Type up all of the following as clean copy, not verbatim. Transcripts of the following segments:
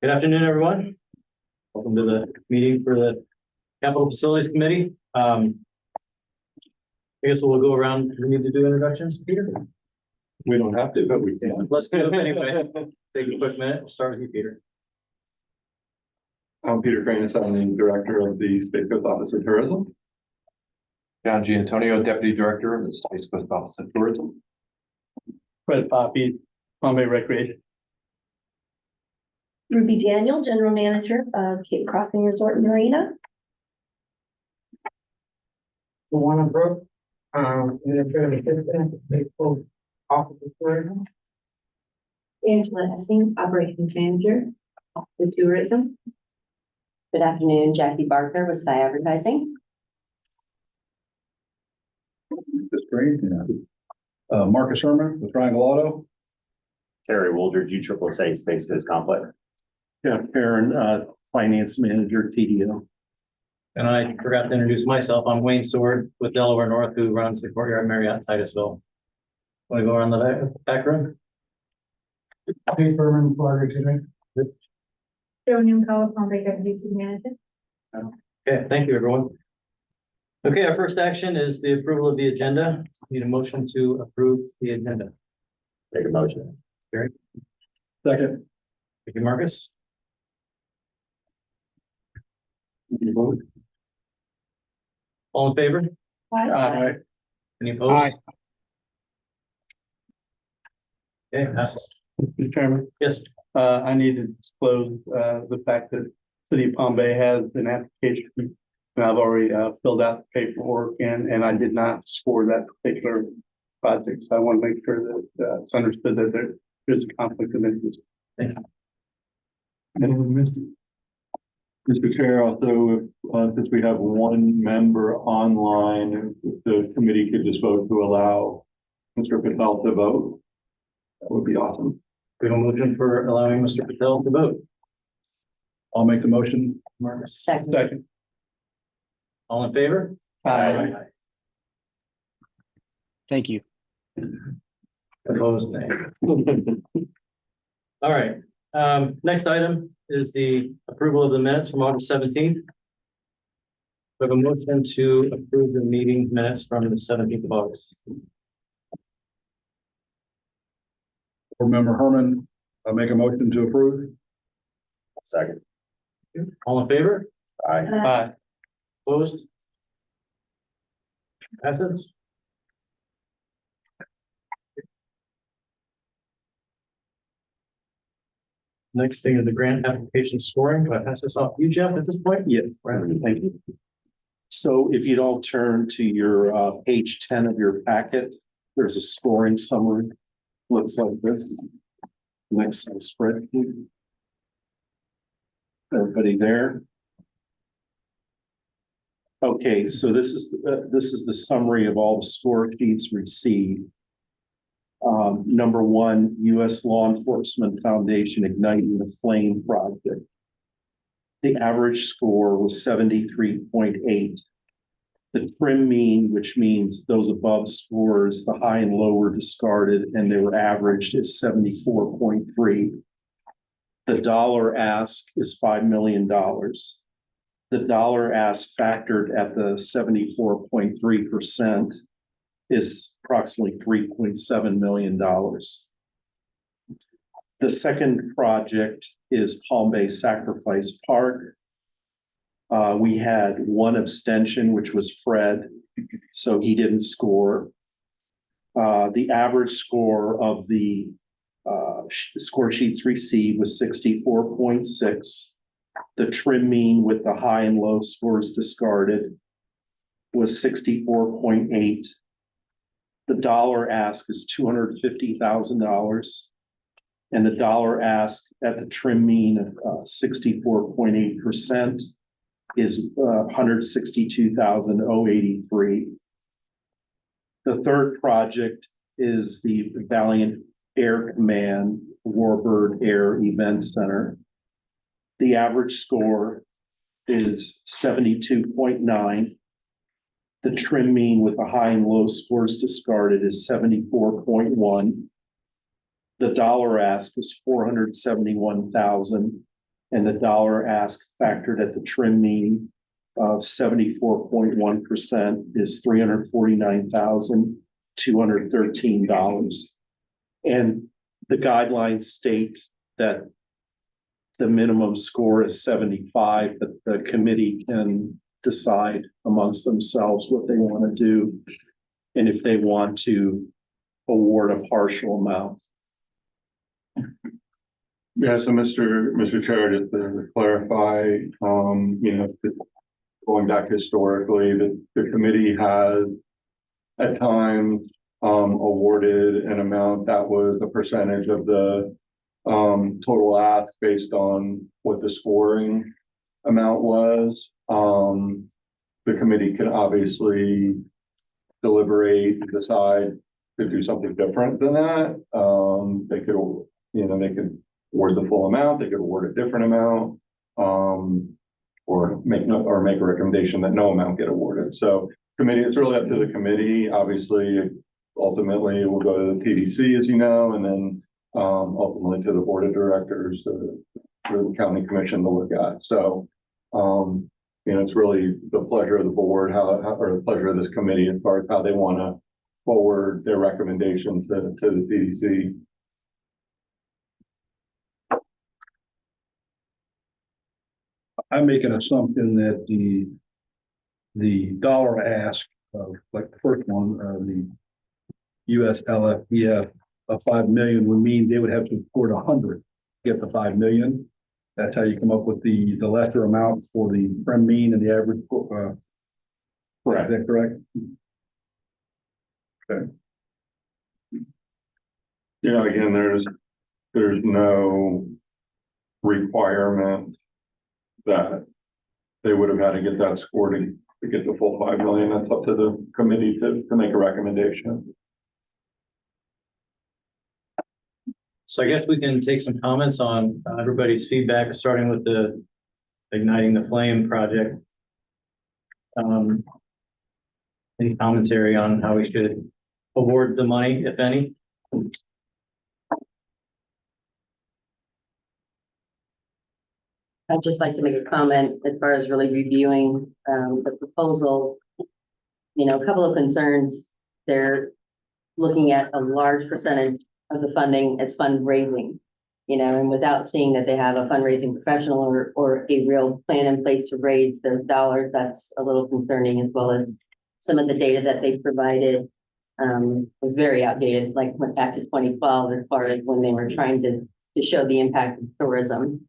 Good afternoon, everyone. Welcome to the meeting for the Capital Facilities Committee. I guess we'll go around. Do we need to do introductions, Peter? We don't have to, but we can. Let's do it anyway. Take a quick minute. We'll start with you, Peter. I'm Peter Cranis. I'm the Director of the Space Coast Office of Tourism. John Giantonio, Deputy Director of the Space Coast Office of Tourism. Fred Poppy, Palm Bay Recreation. Ruby Daniel, General Manager of Cape Crossing Resort and Marina. Luana Brooke, Administrative Assistant, Baseball Office of Tourism. Angela Essing, Operations Manager, the Tourism. Good afternoon, Jackie Barker with Sky Advertising. That's great. Yeah. Marcus Herman with Triangle Auto. Terry Woldridge, USSSA Space Coast Complex. Jeff Perrin, Finance Manager, TDO. And I forgot to introduce myself. I'm Wayne Sword with Delaware North, who runs the Courtyard Marriott Titusville. Want to go around the back room? Dave Berman, Florida today. Joe Newcomb, Palm Bay Deputy City Manager. Okay, thank you, everyone. Okay, our first action is the approval of the agenda. Need a motion to approve the agenda. Make a motion. Gary? Second. Thank you, Marcus. You vote? All in favor? Aye. Any opposed? Okay, passes. Mr. Chairman, Yes, I need to disclose the fact that City of Palm Bay has an application. And I've already filled out the paperwork and I did not score that particular project. So I want to make sure that it's understood that there's a conflict of interest. thank you. Mr. Chair, also, since we have one member online, if the committee could just vote to allow Mr. Patel to vote, that would be awesome. We have a motion for allowing Mr. Patel to vote. I'll make the motion. Marcus. Second. All in favor? Aye. Thank you. Opposed, nay. All right, next item is the approval of the minutes from August 17th. We have a motion to approve the meeting minutes from the 17th of August. Board Member Herman, I'll make a motion to approve. Second. All in favor? Aye. Aye. Opposed? Passes. Next thing is the grant application scoring. Do I pass this off to you, Jeff, at this point? Yes, thank you. So if you'd all turn to your page 10 of your packet, there's a scoring summary. Looks like this. Next spread, please. Everybody there? Okay, so this is the summary of all the score sheets received. Number one, U.S. Law Enforcement Foundation Igniting the Flame Project. The average score was 73.8. The trim mean, which means those above scores, the high and low were discarded and they were averaged, is 74.3. The dollar ask is $5 million. The dollar ask factored at the 74.3% is approximately $3.7 million. The second project is Palm Bay Sacrifice Park. We had one abstention, which was Fred, so he didn't score. The average score of the score sheets received was 64.6. The trim mean with the high and low scores discarded was 64.8. The dollar ask is $250,000. And the dollar ask at the trim mean of 64.8% is $162,083. The third project is the Valiant Air Command Warbird Air Event Center. The average score is 72.9. The trim mean with the high and low scores discarded is 74.1. The dollar ask was $471,000. And the dollar ask factored at the trim mean of 74.1% is $349,213. And the guidelines state that the minimum score is 75, but the committee can decide amongst themselves what they want to do. And if they want to award a partial amount. Yeah, so Mr. Chair, just to clarify, going back historically, the committee has at times awarded an amount that was a percentage of the total ask based on what the scoring amount was. The committee can obviously deliberate, decide to do something different than that. They could award the full amount, they could award a different amount, or make a recommendation that no amount get awarded. So committee, it's really up to the committee. Obviously, ultimately it will go to the TDC, as you know, and then ultimately to the board of directors, the county commission to look at. So it's really the pleasure of the board, or the pleasure of this committee as far as how they want to forward their recommendation to the TDC. I make an assumption that the dollar ask of, like the first one, the USLFBF of 5 million would mean they would have to score 100 to get the 5 million. That's how you come up with the lesser amount for the prem mean and the average. Correct. Is that correct? Okay. Yeah, again, there's no requirement that they would have had to get that score to get the full 5 million. That's up to the committee to make a recommendation. So I guess we can take some comments on everybody's feedback, starting with the Igniting the Flame project. Any commentary on how we should award the money, if any? I'd just like to make a comment as far as really reviewing the proposal. A couple of concerns. They're looking at a large percentage of the funding as fundraising, and without seeing that they have a fundraising professional or a real plan in place to raise those dollars, that's a little concerning, as well as some of the data that they provided was very outdated, like went back to 2012 as far as when they were trying to show the impact of tourism.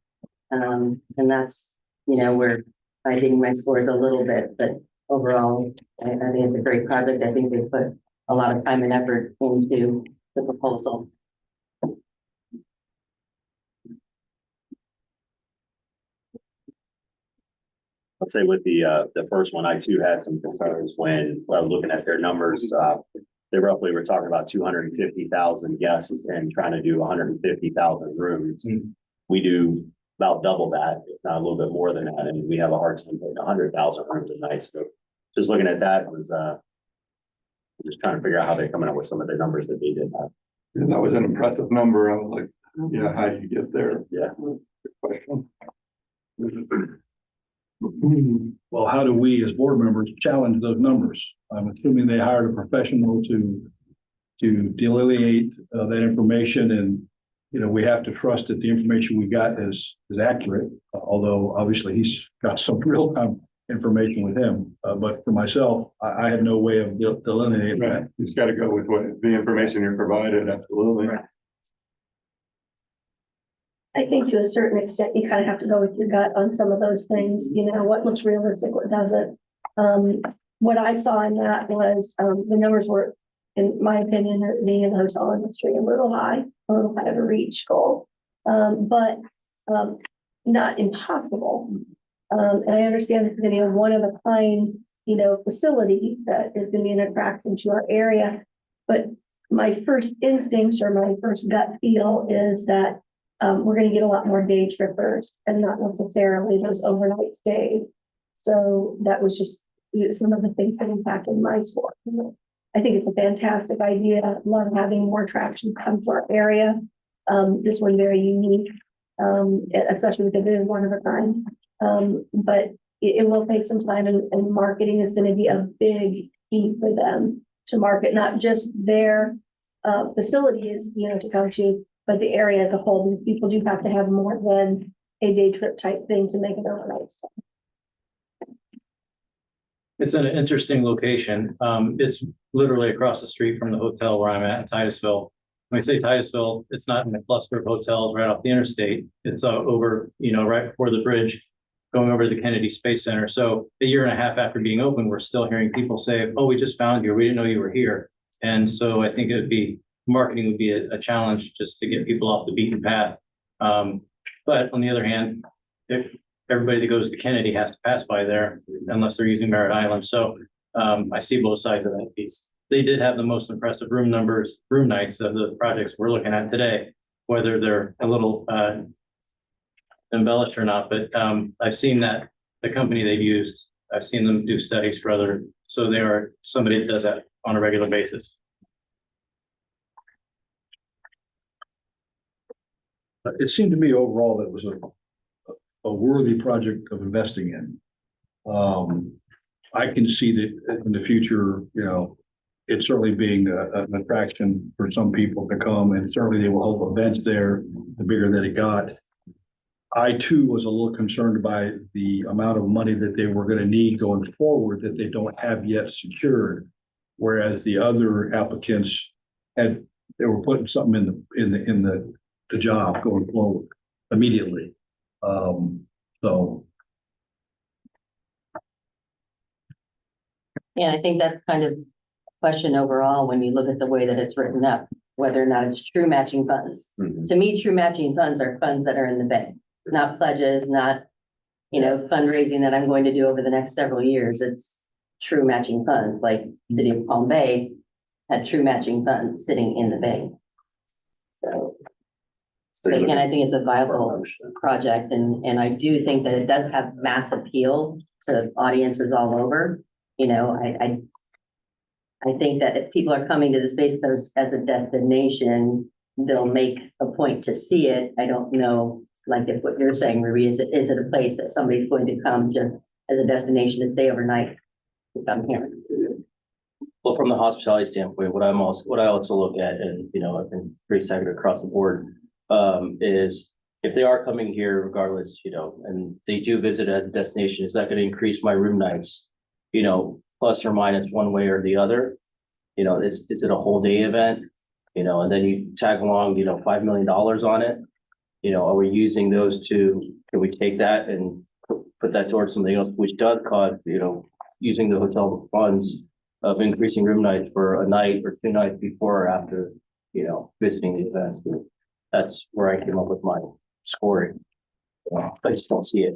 And that's, where I think my score is a little bit, but overall, I think it's a great project. I think they put a lot of time and effort into the proposal. I'll say with the first one, I too had some concerns when I was looking at their numbers. They roughly were talking about 250,000 guests and trying to do 150,000 rooms. We do about double that, if not a little bit more than that, and we have a hard time getting 100,000 rooms a night. So just looking at that was just trying to figure out how they're coming up with some of the numbers that they did have. And that was an impressive number. I was like, yeah, how do you get there? Yeah. Good question. Well, how do we as board members challenge those numbers? I'm assuming they hired a professional to delineate that information, and we have to trust that the information we got is accurate. Although obviously he's got some real time information with him, but for myself, I have no way of delineating that. You just got to go with what the information you're provided. Absolutely. I think to a certain extent, you kind of have to go with your gut on some of those things, what looks realistic, what doesn't. What I saw in that was the numbers were, in my opinion, being in the hotel industry, a little high of a reach goal, but not impossible. And I understand it's going to be a one of a kind, facility that is going to be an attraction to our area. But my first instincts or my first gut feel is that we're going to get a lot more day trippers and not necessarily those overnight stays. So that was just some of the things that impacted my score. I think it's a fantastic idea. I love having more attractions come to our area. This one very unique. especially because it is one of a kind. But it will take some time and marketing is gonna be a big key for them to market, not just their facilities, to come to, but the area as a whole. Because people do have to have more than a day trip type thing to make an overnight stay. It's in an interesting location. It's literally across the street from the hotel where I'm at in Titusville. When I say Titusville, it's not in a cluster of hotels right off the interstate. It's over, right before the bridge going over to the Kennedy Space Center. So a year and a half after being open, we're still hearing people say, oh, we just found you. We didn't know you were here. And so I think marketing would be a challenge just to get people off the beaten path. But on the other hand, if everybody that goes to Kennedy has to pass by there unless they're using Merritt Island. So I see both sides of that piece. They did have the most impressive room nights of the projects we're looking at today, whether they're a little embellished or not. But I've seen that the company they've used, I've seen them do studies for other, so they are somebody that does that on a regular basis. It seemed to me overall that it was a worthy project of investing in. I can see that in the future, it certainly being an attraction for some people to come, and certainly they will hold events there, the bigger that it got. I too was a little concerned by the amount of money that they were going to need going forward that they don't have yet secured. Whereas the other applicants they were putting something in the job going forward immediately. So. Yeah, I think that's kind of a question overall when you look at the way that it's written up, whether or not it's true matching funds. Mhm. To me, true matching funds are funds that are in the bank, not pledges, not, fundraising that I'm going to do over the next several years. It's true matching funds, like City of Palm Bay had true matching funds sitting in the bank. So So again, I think it's a viable project, and I do think that it does have mass appeal to audiences all over. I think that if people are coming to the Space Coast as a destination, they'll make a point to see it. I don't know, like if what you're saying, Ruby, is it a place that somebody's going to come just as a destination to stay overnight to come here? Well, from the hospitality standpoint, what I also look at, and I've been pretty second across the board, is if they are coming here regardless, and they do visit as a destination, is that going to increase my room nights, plus or minus one way or the other? Is it a whole day event? And then you tag along, $5 million on it. Are we using those can we take that and put that towards something else, which does cause, using the hotel funds of increasing room nights for a night or 2 nights before or after, visiting the events. That's where I came up with my scoring. I just don't see it.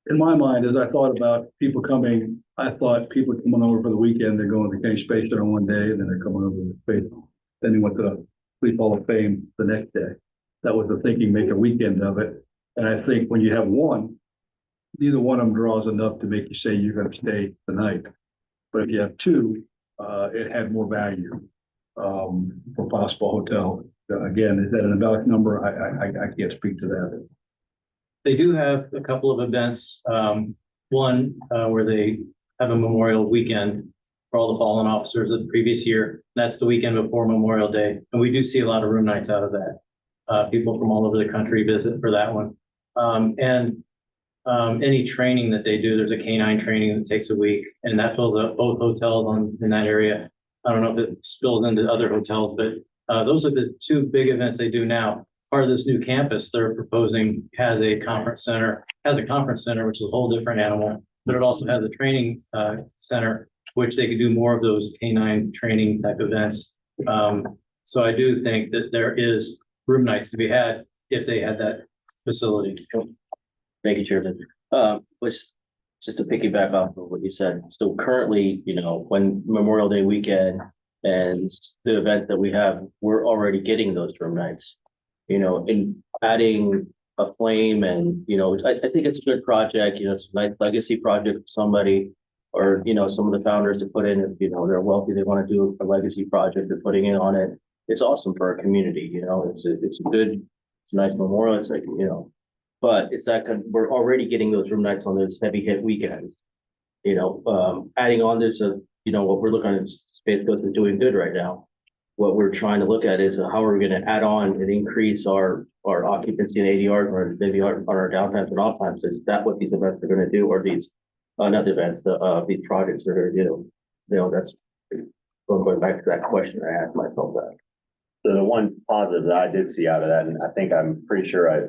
In my mind, as I thought about people coming, I thought people coming over for the weekend, they're going to Kennedy Space Center one day, and then they're coming over to the space. Then they went to the Police Hall of Fame the next day. That was the thinking, make a weekend of it. And I think when you have one, neither one of them draws enough to make you say you're going to stay the night. But if you have two, it had more value for possible hotel. Again, is that an embellished number? I can't speak to that. They do have a couple of events. One where they have a Memorial weekend for all the fallen officers of the previous year. That's the weekend before Memorial Day. And we do see a lot of room nights out of that. People from all over the country visit for that one. Any training that they do, there's a canine training that takes a week, and that fills up both hotels in that area. I don't know if it spills into other hotels, but those are the 2 big events they do now. Part of this new campus they're proposing has a conference center, which is a whole different animal, but it also has a training center, which they could do more of those canine training type events. So I do think that there is room nights to be had if they had that facility. Thank you, Chairman. Just to piggyback off of what you said. So currently, when Memorial Day weekend and the events that we have, we're already getting those room nights. In adding a flame and, I think it's a good project, it's a nice legacy project for somebody or, some of the founders to put in, if, they're wealthy, they want to do a legacy project, they're putting in on it. It's awesome for our community, it's a it's a nice memorial, it's like, you know. But it's that, we're already getting those room nights on those heavy hit weekends. You know, adding on this, you know, what we're looking at is Space Coast is doing good right now. What we're trying to look at is how are we gonna add on and increase our occupancy and ADR or ADR on our downtimes and off times? Is that what these events are gonna do, or these, not the events, these projects are gonna do? You know, that's going back to that question I asked myself that. So the one positive that I did see out of that, and I think I'm pretty sure I,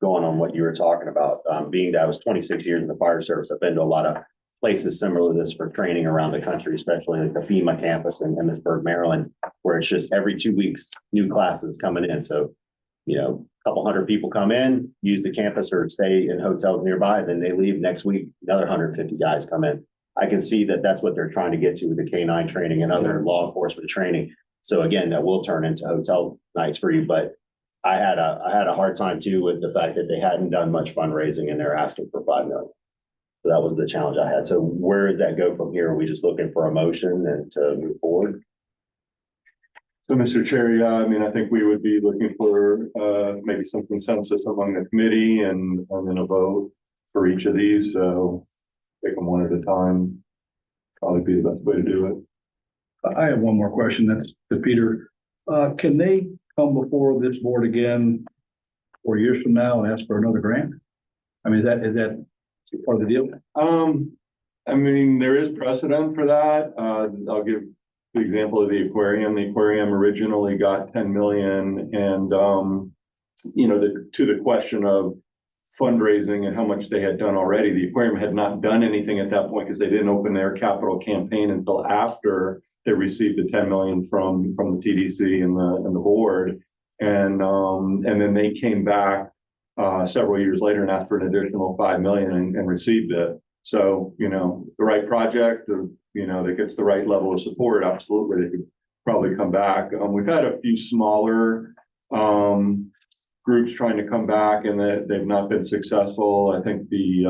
going on what you were talking about, being that I was 26 years in the fire service, I've been to a lot of places similar to this for training around the country, especially like the FEMA campus in Emmitsburg, Maryland, where it's just every 2 weeks, new classes coming in. So, you know, a couple hundred people come in, use the campus or stay in hotels nearby, then they leave next week, another 150 guys come in. I can see that that's what they're trying to get to with the K-9 training and other law enforcement training. So again, that will turn into hotel nights for you, but I had a hard time too with the fact that they hadn't done much fundraising and they're asking for 5 million. So that was the challenge I had. So where does that go from here? Are we just looking for a motion and to move forward? So, Mr. Chair, yeah, I mean, I think we would be looking for maybe some consensus among the committee and then a vote for each of these. So take them one at a time. Probably be the best way to do it. I have one more question. That's to Peter. Can they come before this board again 4 years from now and ask for another grant? I mean, is that part of the deal? I mean, there is precedent for that. I'll give the example of the aquarium. The aquarium originally got 10 million, and you know, to the question of fundraising and how much they had done already, the aquarium had not done anything at that point because they didn't open their capital campaign until after they received the 10 million from the TDC and the board, and then they came back several years later and asked for an additional 5 million and received it. So, you know, the right project, you know, that gets the right level of support, absolutely, they could probably come back. We've had a few smaller groups trying to come back and that they've not been successful. I think the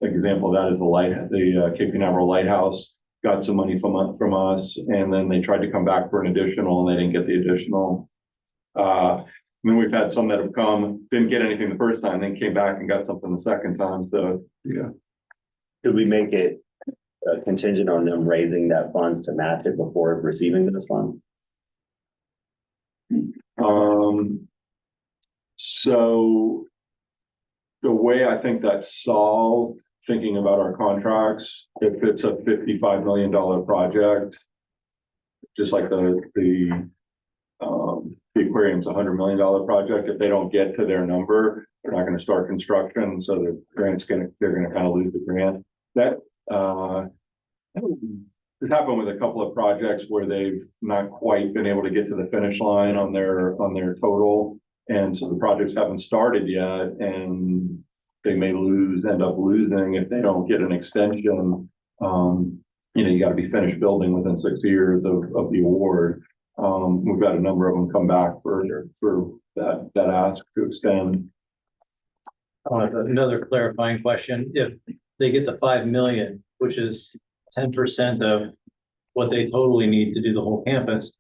example of that is the Cape Canaveral Lighthouse got some money from us, and then they tried to come back for an additional and they didn't get the additional. I mean, we've had some that have come, didn't get anything the first time, then came back and got something the second time. So, yeah. Could we make it contingent on them raising that funds to match it before receiving this fund? So the way I think that's solved, thinking about our contracts, if it's a $55 million project, just like the aquarium's $100 million project, if they don't get to their number, they're not going to start construction. So the grant's they're going to kind of lose the grant. That has happened with a couple of projects where they've not quite been able to get to the finish line on their total. And so the projects haven't started yet, and they may end up losing if they don't get an extension. You know, you got to be finished building within 6 years of the award. We've got a number of them come back for that ask to extend. Another clarifying question: if they get the 5 million, which is 10% of what they totally need to do the whole campus,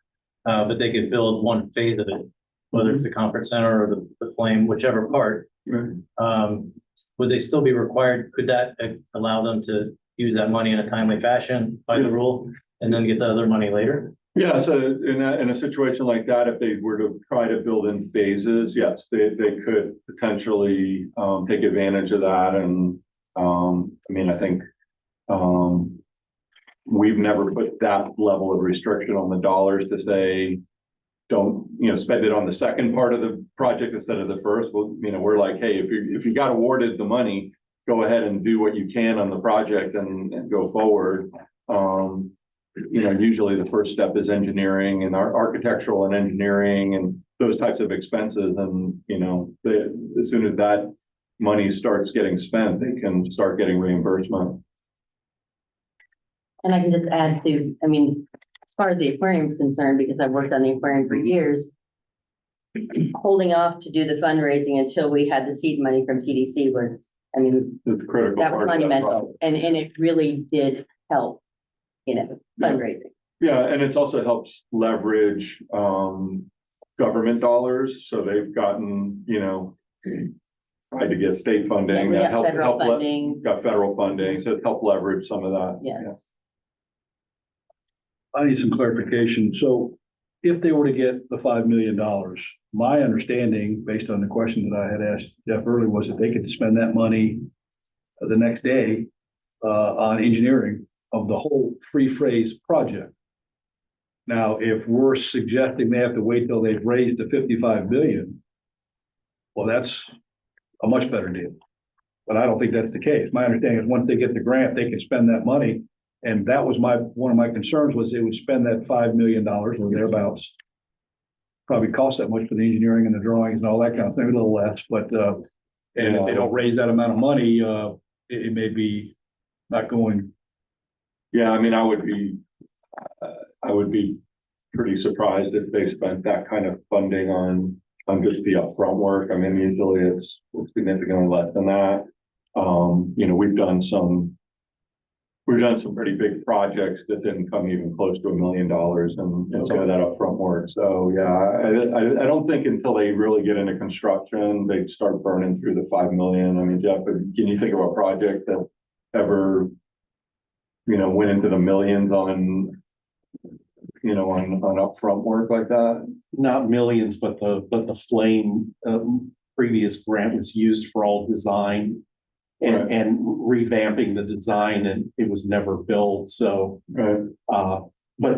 but they could build one phase of it, whether it's the conference center or the flame, whichever part, would they still be required? Could that allow them to use that money in a timely fashion by the rule and then get the other money later? Yeah, so in a situation like that, if they were to try to build in phases, yes, they could potentially take advantage of that. And I mean, I think we've never put that level of restriction on the dollars to say, don't, you know, spend it on the second part of the project instead of the first. Well, you know, we're like, hey, if you got awarded the money, go ahead and do what you can on the project and go forward. You know, usually the first step is engineering and architectural and engineering and those types of expenses. And, you know, as soon as that money starts getting spent, they can start getting reimbursement. And I can just add to, I mean, as far as the aquarium is concerned, because I've worked on the aquarium for years, holding off to do the fundraising until we had the seed money from TDC was, I mean, It's critical. that was monumental, and it really did help, you know, fundraising. Yeah, and it's also helps leverage, because government dollars, so they've gotten, tried to get state Yeah, funding. we that got helped- federal helped le- funding. Got federal funding, so it helped leverage some of that. Yes. I need some clarification. So if they were to get the $5 million, my understanding, based on the question that I had asked Jeff earlier, was that they could spend that money the next day on engineering of the whole three-phase project. Now, if we're suggesting they have to wait till they've raised the 55 billion, well, that's a much better deal. But I don't think that's the case. My understanding is once they get the grant, they can spend that money. And that was one of my concerns was they would spend that $5 million or thereabouts. Probably cost that much for the engineering and the drawings and all that kind of thing, a little less, but, and if they don't raise that amount of money, it may be not going. Yeah, I mean, I would be pretty surprised if they spent that kind of funding on just the upfront work. I mean, usually it's significantly less than that. We've done some pretty big projects that didn't come even close to $1 million and some of that upfront work. So, yeah, I don't think until they really get into construction, they'd start burning through the 5 million. I mean, Jeff, can you think of a project that ever, went into the millions on upfront work like that? Not millions, but the flame, previous grant was used for all design Right. and revamping the design, and it was never built, so. Right. But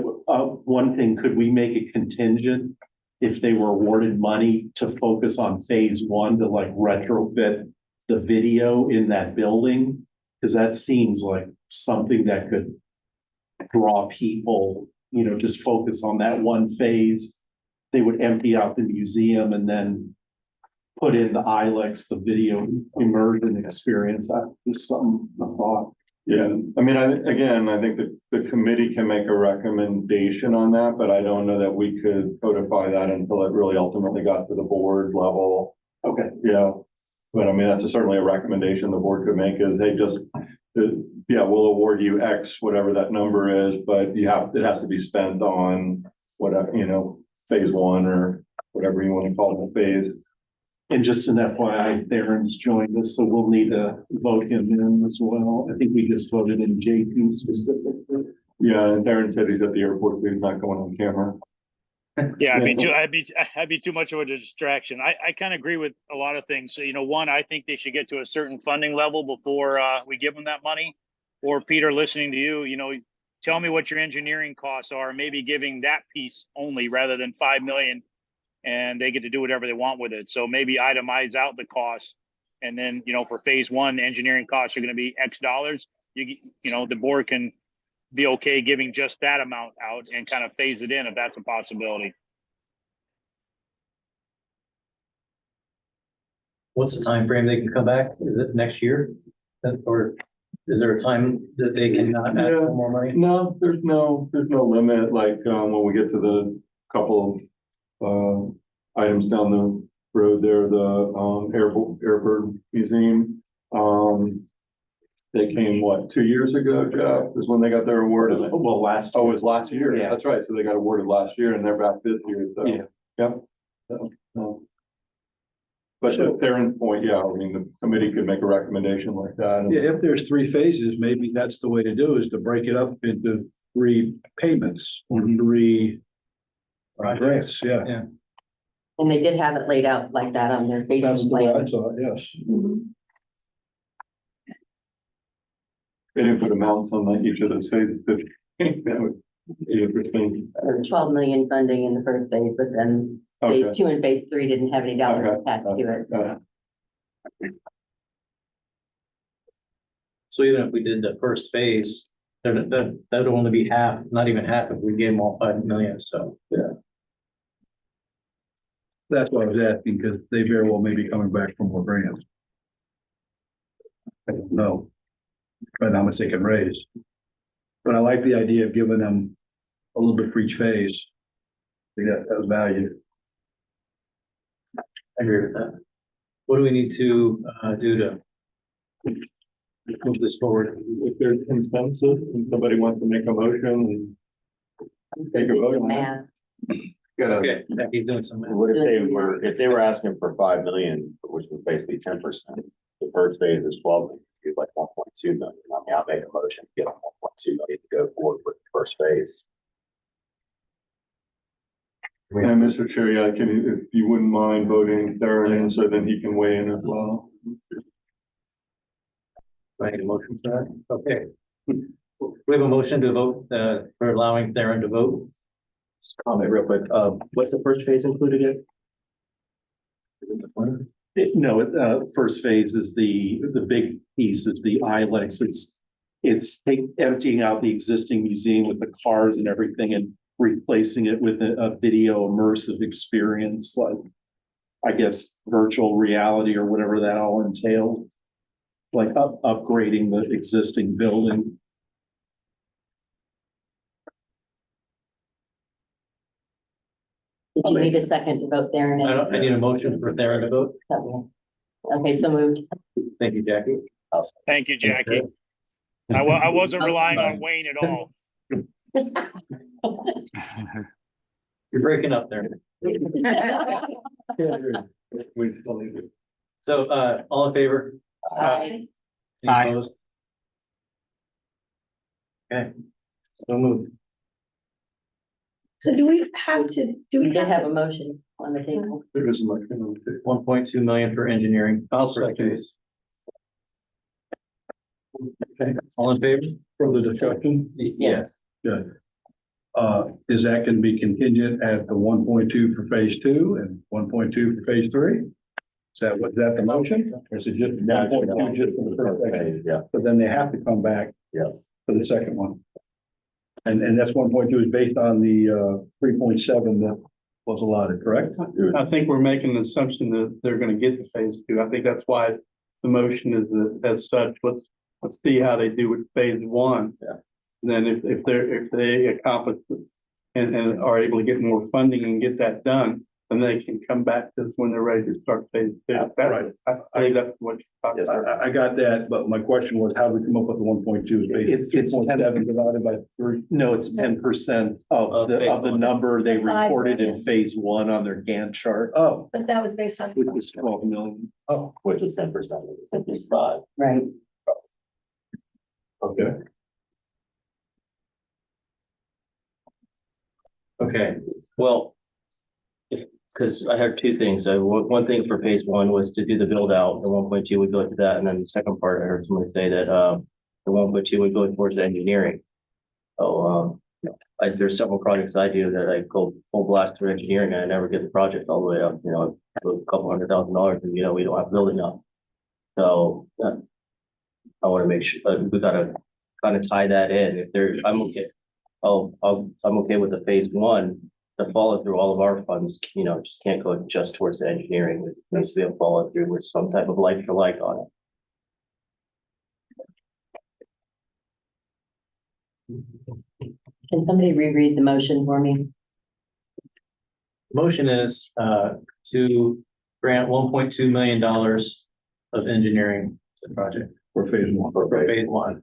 one thing, could we make it contingent if they were awarded money to focus on phase one to like retrofit the video in that building? Because that seems like something that could draw people, just focus on that one phase. They would empty out the museum and then put in the ILEX, the video immersion experience. That was something I thought. Yeah, I mean, I think that the committee can make a recommendation on that, but I don't know that we could codify that until it really ultimately got to the board level. Okay. Yeah, but I mean, that's certainly a recommendation the board could make is, hey, we'll award you X, whatever that number is, but it has to be spent on whatever, phase one or whatever you want to call it, phase. And just an FYI, Darren's joined us, so we'll need to vote him in as well. I think we just voted in JP specifically. Yeah, and Darren said he's at the airport, so he's not going on camera. Yeah, I'd be too much of a distraction. I kind of agree with a lot of things. So, one, I think they should get to a certain funding level before we give them that money. Or Peter, listening to you, tell me what your engineering costs are, maybe giving that piece only rather than 5 million, and they get to do whatever they want with it. So maybe itemize out the costs, and then for phase one, engineering costs are going to be X dollars. The board can be okay giving just that amount out and kind of phase it in if that's a possibility. What's the time frame they can come back? Is it next year? Or is there a time that they cannot ask for more money? No, there's no limit. Like, when we get to the couple items down the road there, the Airbird Museum, they came, 2 years ago, Jeff, is when they got their award. Well, last. Oh, it was last year. Yeah. That's right. So they got awarded last year and they're back this year. So, Yeah. Yep. But to Darren's point, yeah, I mean, the committee could make a recommendation like that. Yeah, if there's three phases, maybe that's the way to do is to break it up into 3 payments or 3 grants, yeah. And they did have it laid out like that on their That's phasing the way I plan. saw it, yes. They didn't put amounts on each of those phases. That would be interesting. Or 12 million funding in the first phase, but then phase Okay. 2 and phase 3 didn't have any dollars Okay. attached to it. Got it. So even if we did the first phase, that would only be half, not even half if we gave them all 5 million, so. That's why I was asking, because they very well may be coming back for more grants. I don't know. Depending on how much they can raise. But I like the idea of giving them a little bit for each phase. I think that has value. I agree with that. What do we need to do to move this forward? If there's consensus and somebody wants to make a motion and take a Did vote some on it. math. Gotta, Okay, he's doing some. What if they were asking for 5 million, which was basically 10%? The first phase is 12, million, you'd like 1.2 million. I mean, I'll make a motion, to get 1.2 million to go forward with the first phase. And Mr. Chair, yeah, if you wouldn't mind voting Theron in, so then he can weigh in as well. Do I need a motion for that? Okay. We have a motion to vote, for allowing Theron to vote. Just comment real quick. What's the first phase included in? First phase is the big piece is the Ilex. It's emptying out the existing museum with the cars and everything and replacing it with a video immersive experience, like, I guess, virtual reality or whatever that all entails. Like upgrading the existing building. Did you need a second to vote there? I need a motion for Theron to vote. Okay, so moved. Thank you, Jackie. Thank you, Jackie. I wasn't relying on Wayne at all. You're breaking up there. So, all in favor? Aye. Any opposed? Okay, so moved. So do we have to, do We we did have have a motion on the table. There is a motion on the table. 1.2 million for engineering. I'll First second it. phase. Okay, all in favor? Further discussion? Yeah. Good. Is that going to be contingent at the 1.2 for phase 2 and 1.2 for phase 3? Is that the motion? Or is it just 1.2 just for the first phase? Yeah, But then they have to come back. Yeah. For the second one. And that's 1.2 is based on the 3.7 that was allotted, correct? I think we're making the assumption that they're gonna get to phase 2. I think that's why the motion is as such. Let's see how they do with phase 1. Yeah. And then if they accomplish it and are able to get more funding and get that done, then they can come back to us when they're ready to start phase 2. Right. I think that's what you're talking Yes, about. I got that, but my question was, how do we come up with the 1.2? It's It's 2.7 divided by 3. No, it's 10% of phase the one. number they The 5 reported in million. phase 1 on their Gantt chart, Oh, but that was based on. which was 12 million. oh, which is 10%, which is 5. Right. okay. Okay, well, Because I heard two things. So one thing for phase 1 was to do the build out, the 1.2 would go to that, and then the second part, I heard somebody say that the 1.2 would go towards the engineering. So there's several projects I do that I go full blast through engineering and I never get the project all the way up, a couple $100,000 and we don't have building up. So I want to make sure we gotta kind of tie that in. If there, I'm okay. I'm okay with the phase 1. The follow through all of our funds, just can't go just towards the engineering. It needs to be a follow through with some type of like for like on it. Can somebody reread the motion for me? motion is, to grant $1.2 million of engineering to the project For phase 1. for phase 1.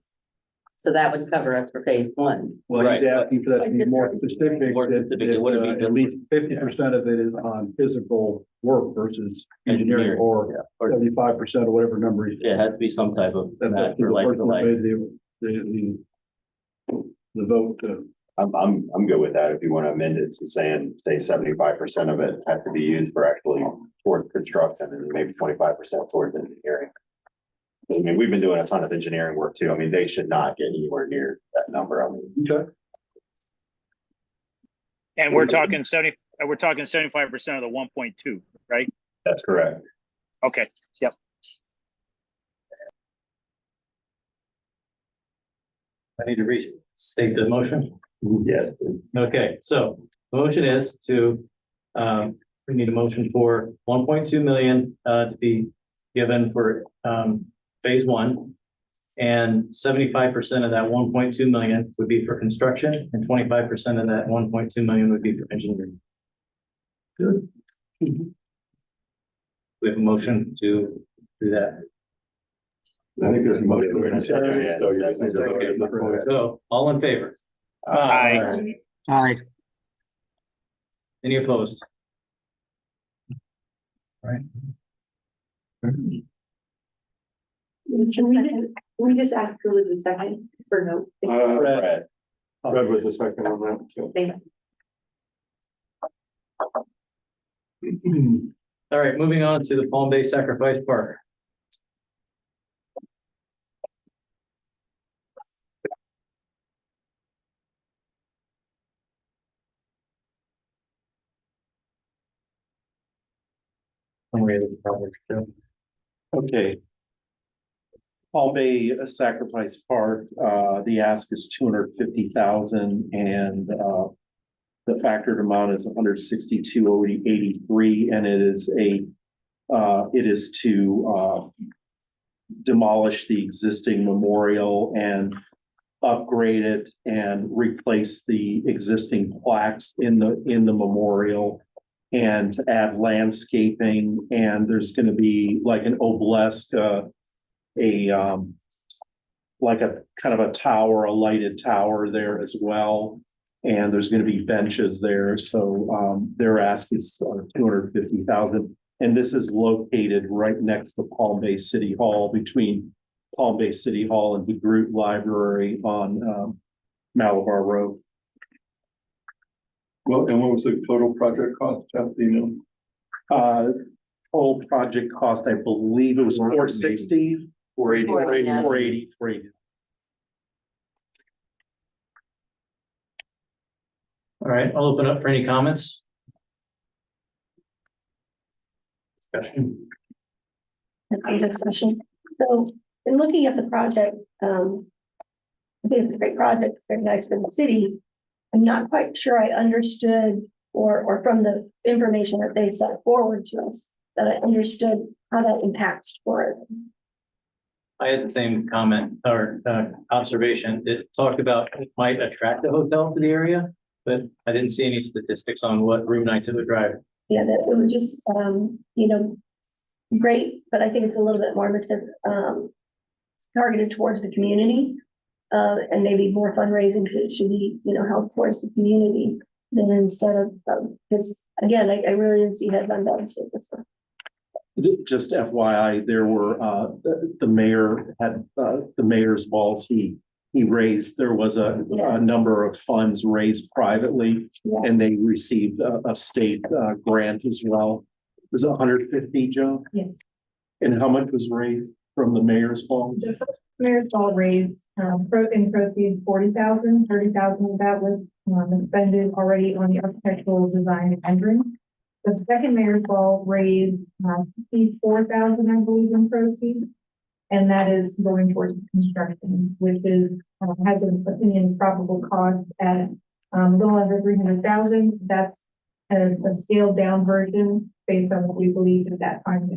So that would cover us for phase 1. Well, Right. he's asking for that to be more specific, More that specific, it wouldn't be at least 50% of it is on physical work versus engineering, or Or, 75% or whatever number. Yeah, it has to be some type of That's match the for like person for that like. made the vote to. I'm good with that. If you want to amend it to say 75% of it has to be used for actually towards construction and maybe 25% towards engineering. I mean, we've been doing a ton of engineering work too. I mean, they should not get anywhere near that number. I mean, Okay. And we're talking 75% of the 1.2, right? that's correct. Okay, yep. I need to restate the motion. Yes. Okay, so the motion is to, we need a motion for 1.2 million, to be given for, phase 1. And 75% of that 1.2 million would be for construction and 25% of that 1.2 million would be for engineering. Good. We have a motion to do that. I think there's a motion. Yeah, that's So all in favor? Aye. Aye. Any opposed? Can we just ask who was the second for no? Fred. Fred was the second on that. so. All right, moving on to the Palm Bay Sacrifice Park. Summary of the project, Joe. Okay. Palm Bay Sacrifice Park, the ask is 250,000 and, the factored amount is 162,083, and it is to demolish the existing memorial and upgrade it and replace the existing plaques in the memorial and to add landscaping, and there's going to be like an obelisk, like a kind of a tower, a lighted tower there as well. And there's going to be benches there. So their ask is 250,000. And this is located right next to Palm Bay City Hall, between Palm Bay City Hall and the Groot Library on Malabar Road. Well, and what was the total project cost, Jeff, do you know? Whole project cost, I believe it was 460. 480. 480. All right, I'll open up for any comments. Discussion. Discussion. So in looking at the project, I think it's a great project, it's very nice for the city. I'm not quite sure I understood or from the information that they set forward to us, that I understood how that impacts tourism. I had the same comment or observation. It talked about it might attract a hotel to the area, but I didn't see any statistics on what room nights it would drive. Yeah, that it was just, great, but I think it's a little bit more targeted towards the community. And maybe more fundraising should be, held towards the community than instead of, because again, I really didn't see headline bonus with this one. Just FYI, there were, the mayor had, the mayor's balls he raised, there was a number of funds raised privately, and they received a state grant as well. It was 150, Joe? Yes. And how much was raised from the mayor's balls? The first mayor's ball raised, in proceeds 40,000, 30,000 of that was expended already on the architectural design and rendering. The second mayor's ball raised 54,000, I believe, in proceeds. And that is going towards construction, which is, has an opinion probable cost at a little under 300,000. That's a scaled down version based on what we believe at that time.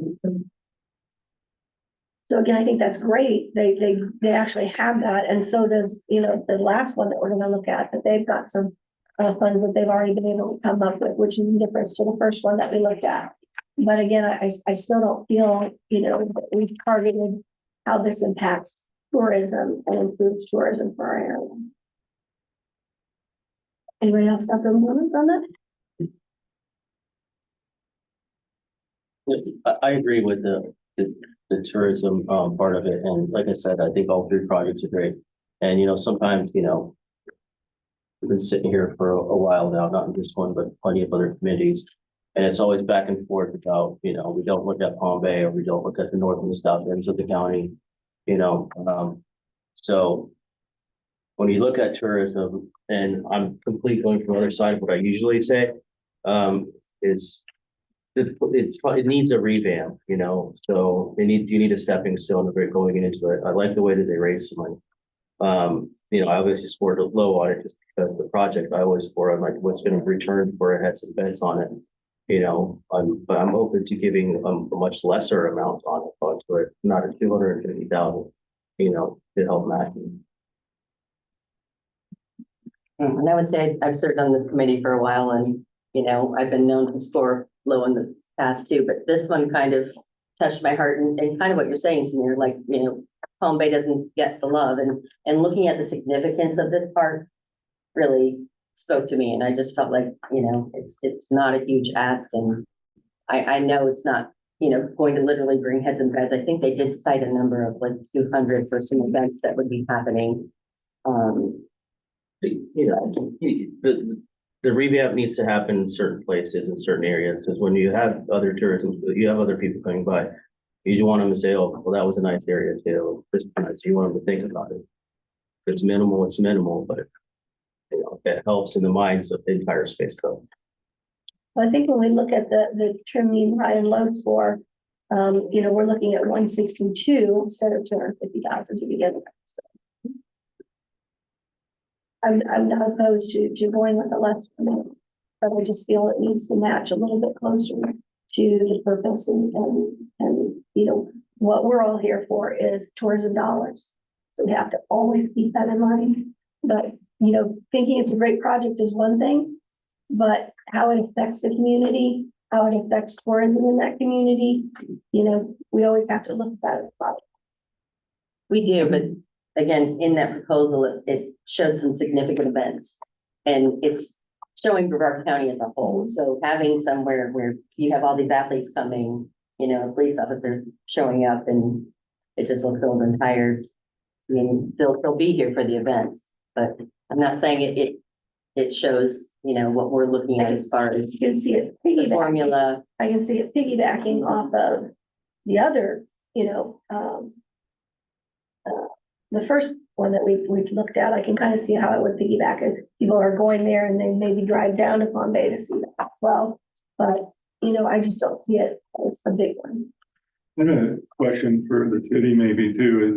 So again, I think that's great. They actually have that. And so does, the last one that we're gonna look at, that they've got some funds that they've already been able to come up with, which is the difference to the first one that we looked at. But again, I still don't feel, that we've targeted how this impacts tourism and improves tourism for our area. Anybody else have a moment on that? I agree with the tourism part of it, and like I said, I think all three projects are great. And sometimes we've been sitting here for a while now, not in this one, but plenty of other committees, and it's always back and forth about we don't look at Palm Bay or we don't look at the north and the south ends of the county, so when you look at tourism, and I'm completely going from the other side of what I usually say, is it needs a revamp, so you need a stepping stone going into it. I like the way that they raise some money. I obviously scored a low on it just because the project I always score, I'm like, what's going to return for it, had some bets on it, but I'm open to giving a much lesser amount on it, onto it, not a 250,000, to help match it. And I would say I've served on this committee for a while, and, I've been known to score low in the past too, but this one kind of touched my heart, and kind of what you're saying, Samir, like, Palm Bay doesn't get the love, and looking at the significance of this park, really, spoke to me, and I just felt like, it's not a huge ask, and I know it's not, going to literally bring heads and beds. I think they did cite a number of like 200 for some events that would be happening. The revamp needs to happen in certain places, in certain areas, because when you have other tourism, you have other people coming by. You want them to say, oh, well, that was a nice area too. This was nice. You want them to think about it. If it's minimal, but it helps in the minds of the entire space code. I think when we look at the trimming Ryan loads for, we're looking at 162 instead of 250,000 to begin with. So I'm not opposed to going with a less amount, but I just feel it needs to match a little bit closer to the purpose and what we're all here for is tourism dollars. So we have to always keep that in mind. But thinking it's a great project is one thing, but how it affects the community, how it affects tourism in that community, we always have to look at that as well. We do, but again, in that proposal, it showed some significant events, and it's showing Brevard County as a whole. So having somewhere where you have all these athletes coming, police officers showing up, and it just looks old and tired. I mean, they'll be here for the events, but I'm not saying it shows, what we're looking at as far as you can see it the formula. I can see it piggybacking off of the other, the first one that we looked at. I can kind of see how it would piggyback if people are going there and then maybe drive down to Palm Bay to see that as well. But, I just don't see it as a big one. I have a question for the city maybe too, is,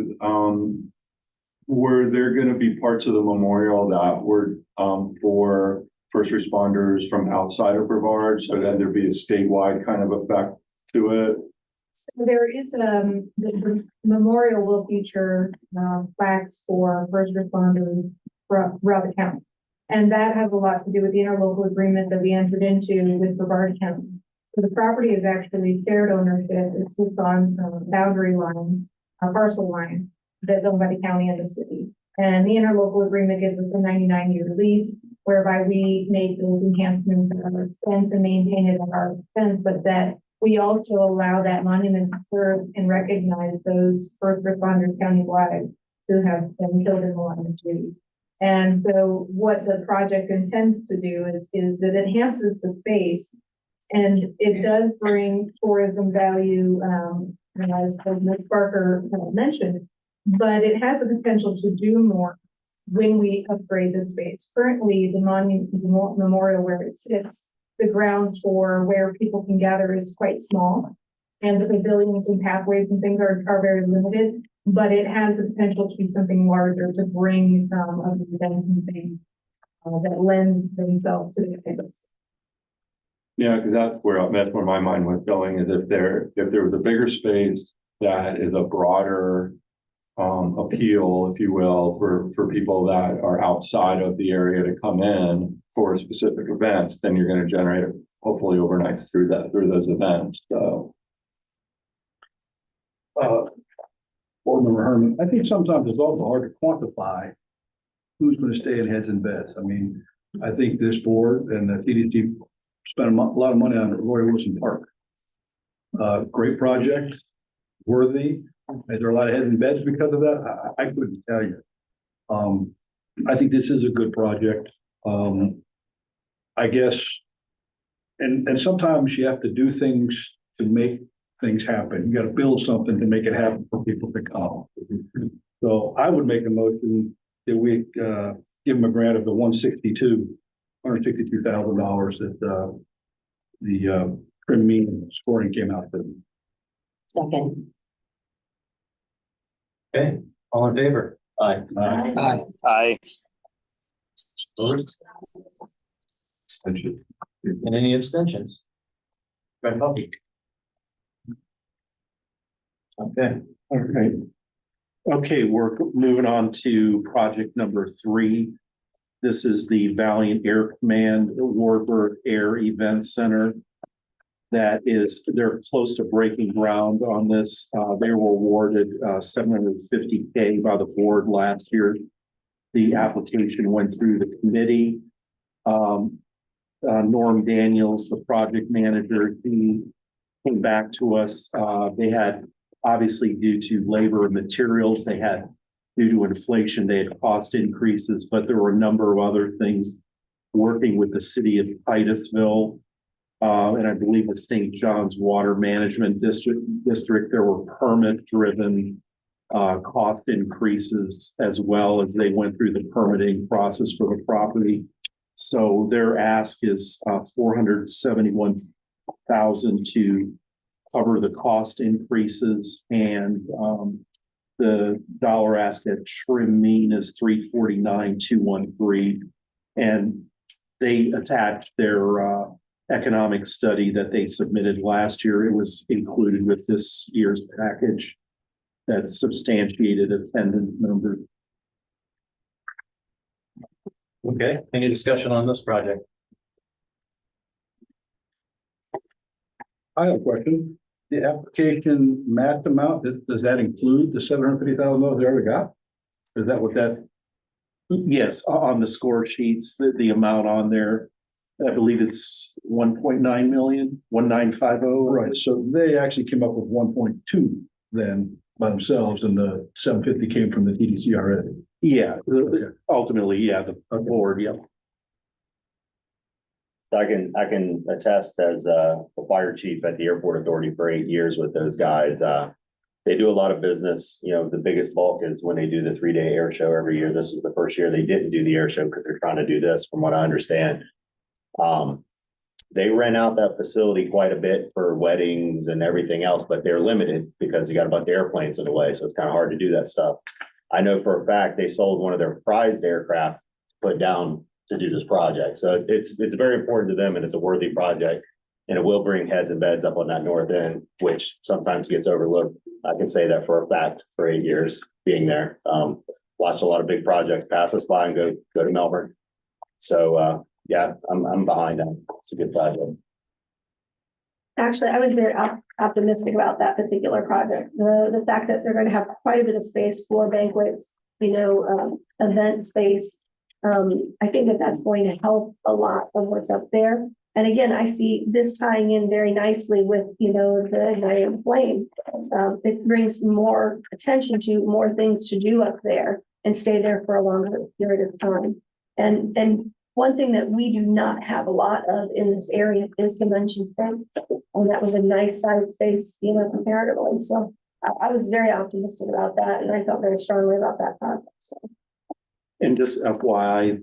were there gonna be parts of the memorial that were, for first responders from outside of Brevard, so that there'd be a statewide kind of effect to it? So there is, the memorial will feature, plaques for first responders throughout the county. And that has a lot to do with the interlocal agreement that we entered into with Brevard County. So the property is actually shared ownership. It sits on boundary line, a parcel line that's owned by the county and the city. And the interlocal agreement gives us a 99-year lease, whereby we make those enhancements at our expense and maintain it at our expense, but that we also allow that monument to serve and recognize those first responders countywide who have been killed in the line of duty. And so what the project intends to do is it enhances the space, and it does bring tourism value, as Ms. Barker mentioned, but it has the potential to do more when we upgrade the space. Currently, the monument, the memorial where it sits, the grounds for where people can gather is quite small, and the pavilions and pathways and things are very limited, but it has the potential to be something larger to bring other events and things that lend themselves to the campus. Yeah, because that's where my mind was going, is if there was a bigger space that is a broader appeal, if you will, for people that are outside of the area to come in for specific events, then you're going to generate hopefully overnights through those events. So Board Member Herman, I think sometimes it's also hard to quantify who's going to stay in heads and beds. I mean, I think this board and the TDC spent a lot of money on Roy Wilson Park. Great project, worthy. Is there a lot of heads and beds because of that? I couldn't tell you. I think this is a good project. I guess, and sometimes you have to do things to make things happen. You got to build something to make it happen for people to come. So I would make a motion that we give them a grant of the $162,000 that the criminal scoring came out to. Second. Okay, all in favor? Aye. Aye. Opposed? Extension. And any abstentions? Red puppy. Okay, All right. Okay, we're moving on to project number 3. This is the Valiant Air Command Warburg Air Event Center. They're close to breaking ground on this. They were awarded $750K by the board last year. The application went through the committee. Norm Daniels, the project manager, he came back to us. They had, obviously due to labor and materials, due to inflation, they had cost increases, but there were a number of other things working with the city of Titusville. And I believe the St. John's Water Management District, there were permit-driven cost increases as well as they went through the permitting process for the property. So their ask is $471,000 to cover the cost increases, and the dollar ask at Trim Mean is $349,213. And they attached their economic study that they submitted last year. It was included with this year's package that substantiated attendance numbers. Okay, any discussion on this project? I have a question. The application match amount, does that include the $750,000 they already got? Is that what that? Yes, on the score sheets, the amount on there, I believe it's 1.9 million, 1950. Right, so they actually came up with 1.2 then by themselves, and the 750 came from the TDC already. Yeah, ultimately, yeah, the board, yeah. I can attest as the fire chief at the airport authority for 8 years with those guys. They do a lot of business. You know, the biggest bulk is when they do the 3-day air show every year. This was the first year they didn't do the air show because they're trying to do this, from what I understand. They rent out that facility quite a bit for weddings and everything else, but they're limited because you got a bunch of airplanes in the way. So it's kind of hard to do that stuff. I know for a fact they sold one of their prized aircraft put down to do this project. So it's very important to them, and it's a worthy project, and it will bring heads and beds up on that north end, which sometimes gets overlooked. I can say that for a fact for 8 years being there. Watched a lot of big projects pass us by and go to Melbourne. So yeah, I'm behind them. It's a good project. Actually, I was very optimistic about that particular project. The fact that they're going to have quite a bit of space for banquets, event space. I think that that's going to help a lot of what's up there. And again, I see this tying in very nicely with, the Night of the Flame. It brings more attention to more things to do up there and stay there for a longer period of time. And one thing that we do not have a lot of in this area is convention space. And that was a nice sized space, comparatively. So I was very optimistic about that, and I felt very strongly about that project. So. And just FYI,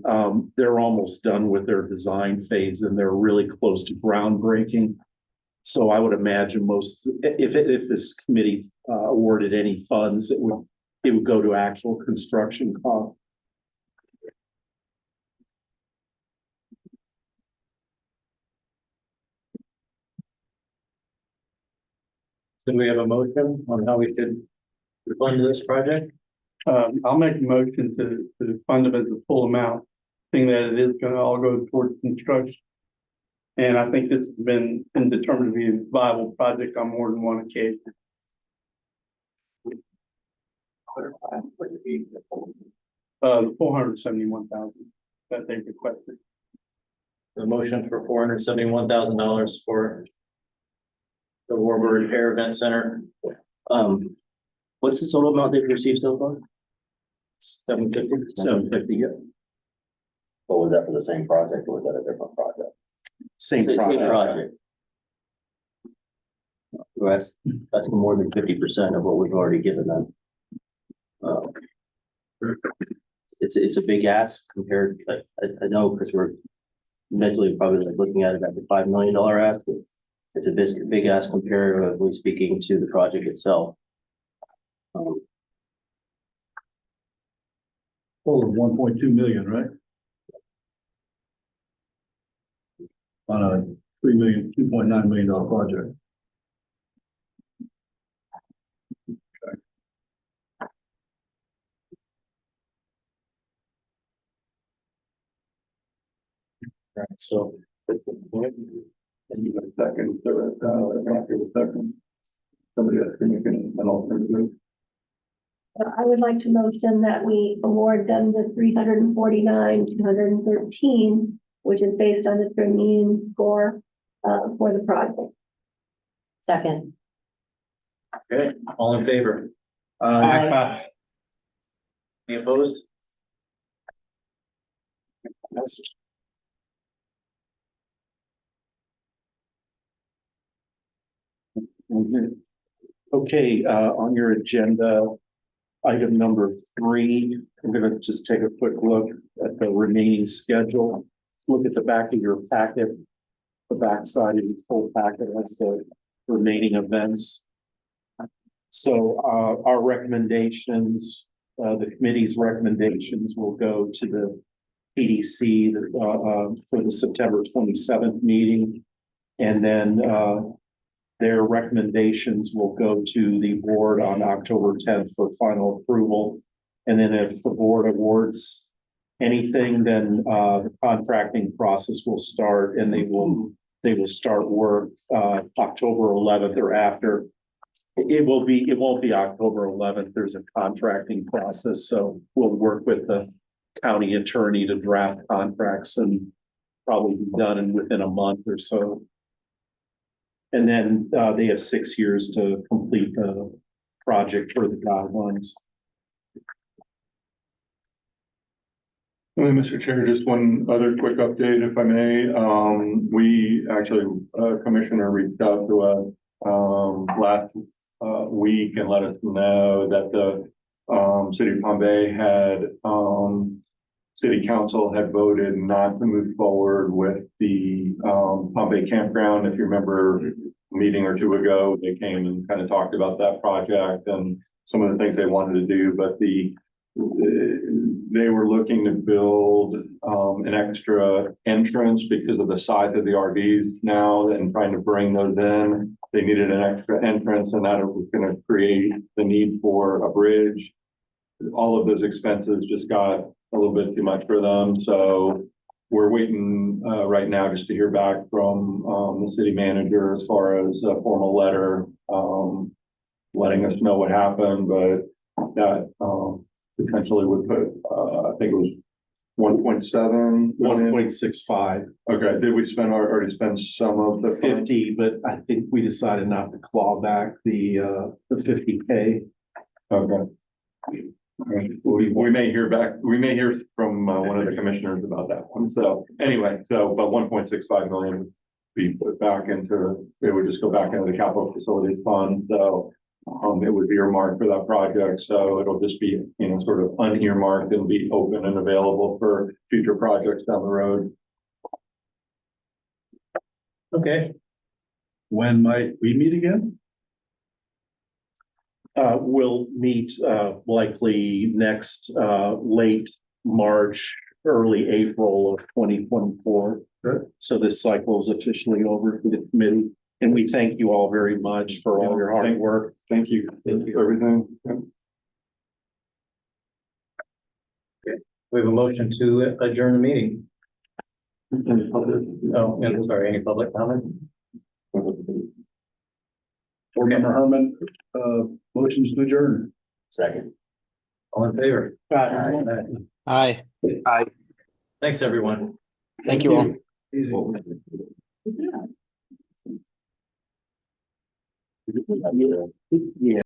they're almost done with their design phase and they're really close to groundbreaking. So I would imagine if this committee awarded any funds, it would go to actual construction cost. Do we have a motion on how we should fund this project? I'll make a motion to fund them as the full amount, seeing that it is gonna all go towards construction. And I think this has been determined to be a viable project on more than one occasion. The $471,000 that they requested. The motion for $471,000 for the Warbird Air Event Center. What's the total amount they've received so far? 750. 750, yeah. What was that for the same project, or was that a different project? Same Same project. project. That's more than 50% of what we've already given them. It's a big ask compared, I know, because we're mentally probably looking at it at the $5 million ask, but it's a big ask comparatively speaking to the project itself. Total of 1.2 million, right? On a $2.9 million project. Right, so. And you got a second, so after the second, somebody else can make an alternative. I would like to motion that we award them the $349,213 which is based on the true mean for the project. Second. Okay, all in favor? Aye. Any opposed? Okay, on your agenda, item number 3, I'm gonna just take a quick look at the remaining schedule. Look at the back of your packet. The back side of the full packet has the remaining events. So, our recommendations, the committee's recommendations will go to the TDC, for the September 27th meeting. And then, their recommendations will go to the board on October 10th for final approval. And then if the board awards anything, then the contracting process will start and they will start work October 11th or after. It won't be October 11th. There's a contracting process, so we'll work with the county attorney to draft contracts and probably be done within a month or so. And then they have 6 years to complete the project for the guidelines. And then, Mr. Chair, just one other quick update, if I may. We actually, Commissioner reached out to us last week and let us know that the City of Palm Bay had City Council had voted not to move forward with the Palm Bay Campground. If you remember a meeting or two ago, they came and kind of talked about that project and some of the things they wanted to do, but they were looking to build an extra entrance because of the size of the RVs now and trying to bring those in. They needed an extra entrance and that was going to create the need for a bridge. All of those expenses just got a little bit too much for them. So we're waiting right now just to hear back from the city manager as far as a formal letter letting us know what happened, but that potentially would put, I think it was 1.7. 1.65. Okay, did we already spend some of the 50, but I think we decided not to claw back the 50K. Okay. We may hear back, we may hear from one of the commissioners about that one. So anyway, but 1.65 million would be put back into, it would just go back into the capital facilities fund. So it would be earmarked for that project. So it'll just be, sort of unearmarked and be open and available for future projects down the road. Okay, When might we meet again? We'll meet likely next late March, early April of 2024. Good. So this cycle is officially over for the committee. And we thank you all very much for all your hard work. Thank you. Thank you for everything. we have a motion to adjourn the meeting. Oh, and sorry, any public comment? Board Member Herman, motions to adjourn. Second. All in favor? Aye. Thanks, everyone. Thank you all. Yeah.